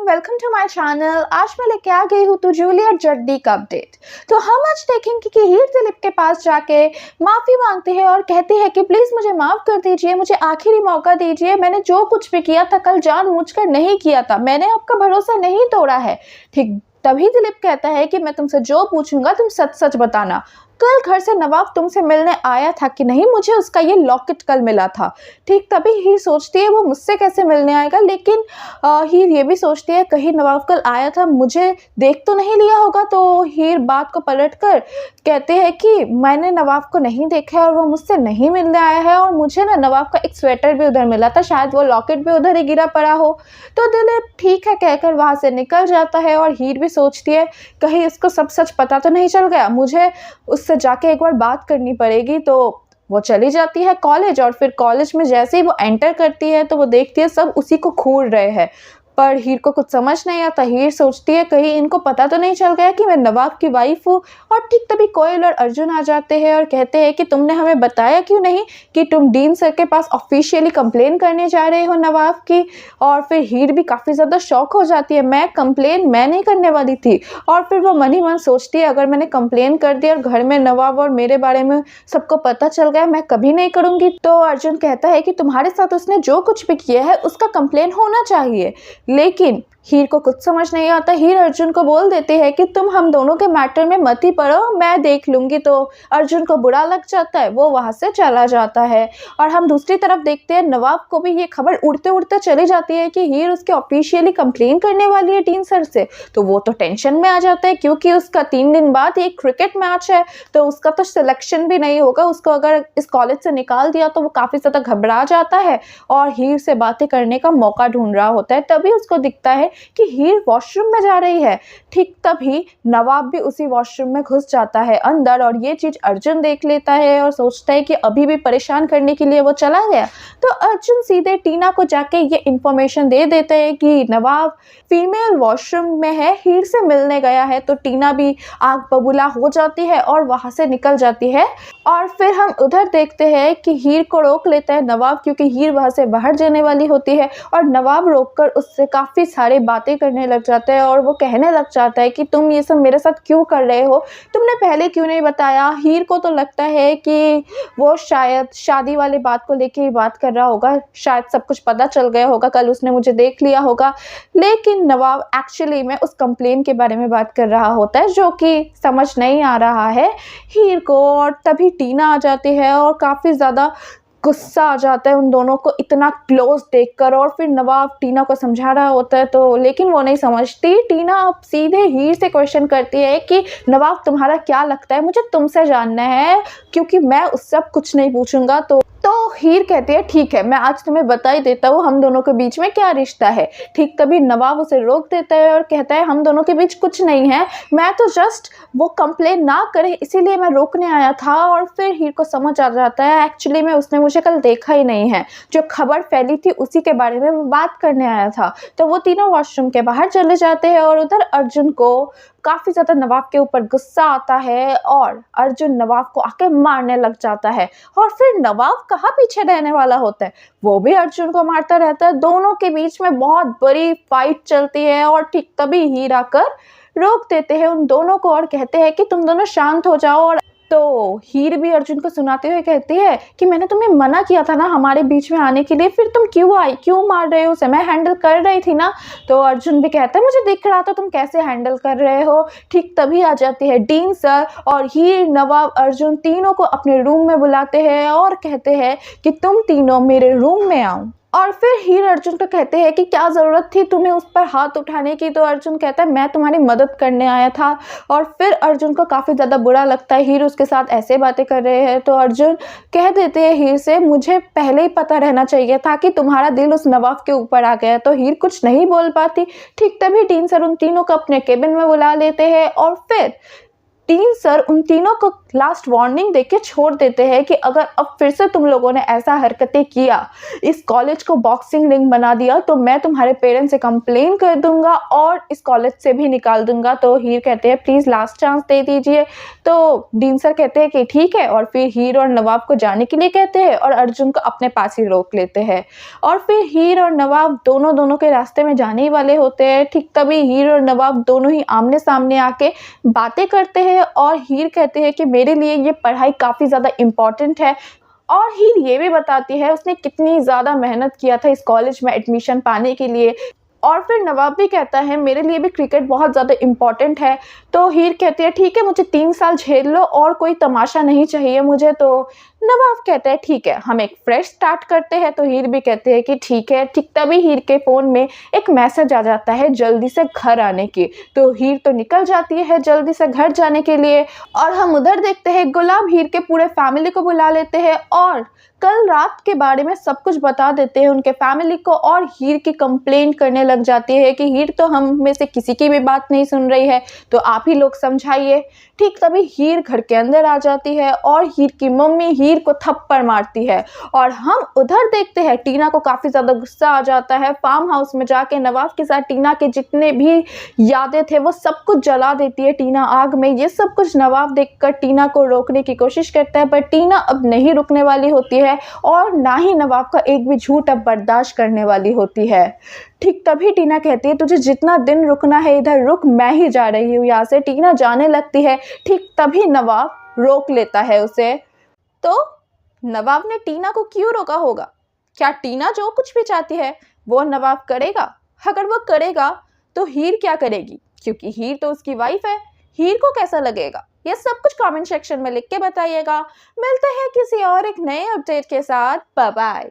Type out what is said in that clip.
Welcome to my channel. आज मैं लेके आ गई हूँ तो जूलियट जर्डी का अपडेट। तो हम आज देखेंगे कि हीर दिलीप के पास जाके माफ़ी मांगती है और कहती है कि प्लीज़ मुझे माफ़ कर दीजिए, मुझे आखिरी मौका दीजिए। मैंने जो कुछ भी किया था कल जानबूझकर नहीं किया था, मैंने आपका भरोसा नहीं तोड़ा है। ठीक तभी दिलीप कहता है कि मैं तुमसे जो पूछूंगा तुम सच सच बताना। कल घर से नवाब तुमसे मिलने आया था कि नहीं? मुझे उसका ये लॉकेट कल मिला था। ठीक तभी हीर सोचती है वो मुझसे कैसे मिलने आएगा, लेकिन हीर ये भी सोचती है कहीं नवाब कल आया था मुझे देख तो नहीं लिया होगा। तो हीर बात को पलटकर कहते हैं कि मैंने नवाब को नहीं देखा है और वो मुझसे नहीं मिलने आया है, और मुझे ना नवाब का एक स्वेटर भी उधर मिला था, शायद वो लॉकेट भी उधर ही गिरा पड़ा हो। तो दिलीप ठीक है कहकर वहाँ से निकल जाता है और हीर भी सोचती है कहीं इसको सब सच पता तो नहीं चल गया, मुझे उससे जाके एक बार बात करनी पड़ेगी। तो वो चली जाती है कॉलेज, और फिर कॉलेज में जैसे ही वो एंटर करती है तो वो देखती है सब उसी को घूर रहे हैं, पर हीर को कुछ समझ नहीं आता। हीर सोचती है कहीं इनको पता तो नहीं चल गया कि मैं नवाब की वाइफ हूँ। और ठीक तभी कोयल और अर्जुन आ जाते हैं और कहते हैं कि तुमने हमें बताया क्यों नहीं कि तुम डीन सर के पास ऑफिशियली कंप्लेन करने जा रहे हो नवाब की। और फिर हीर भी काफ़ी ज़्यादा शॉक हो जाती है, मैं नहीं करने वाली थी। और फिर वो मन ही मन सोचती है अगर मैंने कंप्लेन कर दिया और घर में नवाब और मेरे बारे में सबको पता चल गया, मैं कभी नहीं करूँगी। तो अर्जुन कहता है कि तुम्हारे साथ उसने जो कुछ भी किया है उसका कंप्लेन होना चाहिए। लेकिन हीर को कुछ समझ नहीं आता। हीर अर्जुन को बोल देती है कि तुम हम दोनों के मैटर में मत ही पड़ो, मैं देख लूँगी। तो अर्जुन को बुरा लग जाता है, वो वहाँ से चला जाता है। और हम दूसरी तरफ देखते हैं नवाब को भी ये खबर उड़ते उड़ते चली जाती है कि हीर उसके ऑफिशियली कंप्लेन करने वाली है डीन सर से। तो वो तो टेंशन में आ जाता है क्योंकि उसका 3 दिन बाद एक क्रिकेट मैच है, तो उसका तो सिलेक्शन भी नहीं होगा। उसको अगर इस कॉलेज से निकाल दिया तो वो काफ़ी ज़्यादा घबरा जाता है और हीर से बातें करने का मौका ढूंढ रहा होता है। तभी उसको दिखता है कि हीर वॉशरूम में जा रही है। ठीक तभी नवाब भी उसी वॉशरूम में घुस जाता है अंदर, और ये चीज़ अर्जुन देख लेता है और सोचता है कि अभी भी परेशान करने के लिए वो चला गया। तो अर्जुन सीधे टीना को जाके ये इन्फॉर्मेशन दे देते हैं कि नवाब फीमेल वॉशरूम में है, हीर से मिलने गया है। तो टीना भी आग बबूला हो जाती है और वहाँ से निकल जाती है। और फिर हम उधर देखते हैं कि हीर को रोक लेता है नवाब, क्योंकि हीर वहाँ से बाहर जाने वाली होती है और नवाब रोककर उससे काफ़ी सारे बातें करने लग जाता है। और वो कहने लग जाता है कि तुम ये सब मेरे साथ क्यों कर रहे हो, तुमने पहले क्यों नहीं बताया। हीर को तो लगता है कि वो शायद शादी वाली बात को लेके ही बात कर रहा होगा, शायद सब कुछ पता चल गया होगा, कल उसने मुझे देख लिया होगा। लेकिन नवाब एक्चुअली में उस कंप्लेन के बारे में बात कर रहा होता है जो कि समझ नहीं आ रहा है हीर को। और तभी टीना आ जाती है और काफ़ी ज़्यादा गुस्सा आ जाता है उन दोनों को इतना क्लोज देखकर। और फिर नवाब टीना को समझा रहा होता है तो लेकिन वो नहीं समझती। टीना अब सीधे हीर से क्वेश्चन करती है कि नवाब तुम्हारा क्या लगता है, मुझे तुमसे जानना है क्योंकि मैं उससे अब कुछ नहीं पूछूंगा। तो हीर कहती है ठीक है, मैं आज तुम्हें बता ही देता हूँ हम दोनों के बीच में क्या रिश्ता है। ठीक तभी नवाब उसे रोक देता है और कहता है हम दोनों के बीच कुछ नहीं है, मैं तो जस्ट वो कंप्लेन ना करे इसीलिए मैं रोकने आया था। और फिर हीर को समझ आ जाता है एक्चुअली में उसने मुझे कल देखा ही नहीं है, जो खबर फैली थी उसी के बारे में वो बात करने आया था। तो वो तीनों वॉशरूम के बाहर चले जाते हैं और उधर अर्जुन को काफ़ी ज़्यादा नवाब के ऊपर गुस्सा आता है और अर्जुन नवाब को आके मारने लग जाता है। और फिर नवाब कहाँ पीछे रहने वाला होता है, वो भी अर्जुन को मारता रहता है। दोनों के बीच में बहुत बड़ी फाइट चलती है और ठीक तभी हीर आकर रोक देते हैं उन दोनों को और कहते हैं कि तुम दोनों शांत हो जाओ। और तो हीर भी अर्जुन को सुनाते हुए कहती है कि मैंने तुम्हें मना किया था ना हमारे बीच में आने के लिए, फिर तुम क्यों आई, क्यों मार रहे हो उसे, मैं हैंडल कर रही थी ना। तो अर्जुन भी कहता है मुझे दिख रहा था तुम कैसे हैंडल कर रहे हो। ठीक तभी आ जाती है डीन सर और हीर नवाब अर्जुन तीनों को अपने रूम में बुलाते हैं और कहते हैं कि तुम तीनों मेरे रूम में आओ। और फिर हीर अर्जुन को कहते हैं कि क्या ज़रूरत थी तुम्हें उस पर हाथ उठाने की। तो अर्जुन कहता है मैं तुम्हारी मदद करने आया था। और फिर अर्जुन को काफ़ी ज़्यादा बुरा लगता है हीर उसके साथ ऐसे बातें कर रहे हैं। तो अर्जुन कह देते हैं हीर से मुझे पहले ही पता रहना चाहिए था कि तुम्हारा दिल उस नवाब के ऊपर आ गया। तो हीर कुछ नहीं बोल पाती। ठीक तभी डीन सर उन तीनों को अपने केबिन में बुला लेते हैं और फिर डीन सर उन तीनों को लास्ट वार्निंग देके छोड़ देते हैं कि अगर अब फिर से तुम लोगों ने ऐसा हरकतें किया, इस कॉलेज को बॉक्सिंग रिंग बना दिया, तो मैं तुम्हारे पेरेंट्स से कंप्लेन कर दूंगा और इस कॉलेज से भी निकाल दूंगा। तो हीर कहते हैं प्लीज़ लास्ट चांस दे दीजिए। तो डीन सर कहते हैं कि ठीक है, और फिर हीर और नवाब को जाने के लिए कहते हैं और अर्जुन को अपने पास ही रोक लेते हैं। और फिर हीर और नवाब दोनों के रास्ते में जाने ही वाले होते हैं। ठीक तभी हीर और नवाब दोनों ही आमने सामने आके बातें करते हैं और हीर कहते हैं कि मेरे लिए ये पढ़ाई काफ़ी ज़्यादा इम्पॉर्टेंट है। और हीर ये भी बताती है उसने कितनी ज़्यादा मेहनत किया था इस कॉलेज में एडमिशन पाने के लिए। और फिर नवाब भी कहता है मेरे लिए भी क्रिकेट बहुत ज़्यादा इम्पॉर्टेंट है। तो हीर कहती है ठीक है, मुझे 3 साल झेल लो और कोई तमाशा नहीं चाहिए मुझे। तो नवाब कहता है ठीक है, हम एक फ्रेश स्टार्ट करते हैं। तो हीर भी कहते हैं कि ठीक है। ठीक तभी हीर के फ़ोन में एक मैसेज आ जाता है जल्दी से घर आने की। तो हीर तो निकल जाती है जल्दी से घर जाने के लिए। और हम उधर देखते हैं गुलाब हीर के पूरे फैमिली को बुला लेते हैं और कल रात के बारे में सब कुछ बता देते हैं उनके फैमिली को। और हीर की कंप्लेंट करने लग जाती है कि हीर तो हम में से किसी की भी बात नहीं सुन रही है, तो आप ही लोग समझाइए। ठीक तभी हीर घर के अंदर आ जाती है और हीर की मम्मी हीर को थप्पड़ मारती है। और हम उधर देखते हैं टीना को काफ़ी ज़्यादा गुस्सा आ जाता है। फार्म हाउस में जाके नवाब के साथ टीना के जितने भी यादें थे वो सब कुछ जला देती है टीना आग में। ये सब कुछ नवाब देखकर टीना को रोकने की कोशिश करता है, पर टीना अब नहीं रुकने वाली होती है और ना ही नवाब का एक भी झूठ अब बर्दाश्त करने वाली होती है। ठीक तभी टीना कहती है तुझे जितना दिन रुकना है इधर रुक, मैं ही जा रही हूँ यहाँ से। टीना जाने लगती है। ठीक तभी नवाब रोक लेता है उसे। तो नवाब ने टीना को क्यों रोका होगा? क्या टीना जो कुछ भी चाहती है वो नवाब करेगा? अगर वो करेगा तो हीर क्या करेगी? क्योंकि हीर तो उसकी वाइफ है। हीर को कैसा लगेगा? ये सब कुछ कमेंट सेक्शन में लिख के बताइएगा। मिलते हैं किसी और एक नए अपडेट के साथ। Bye bye.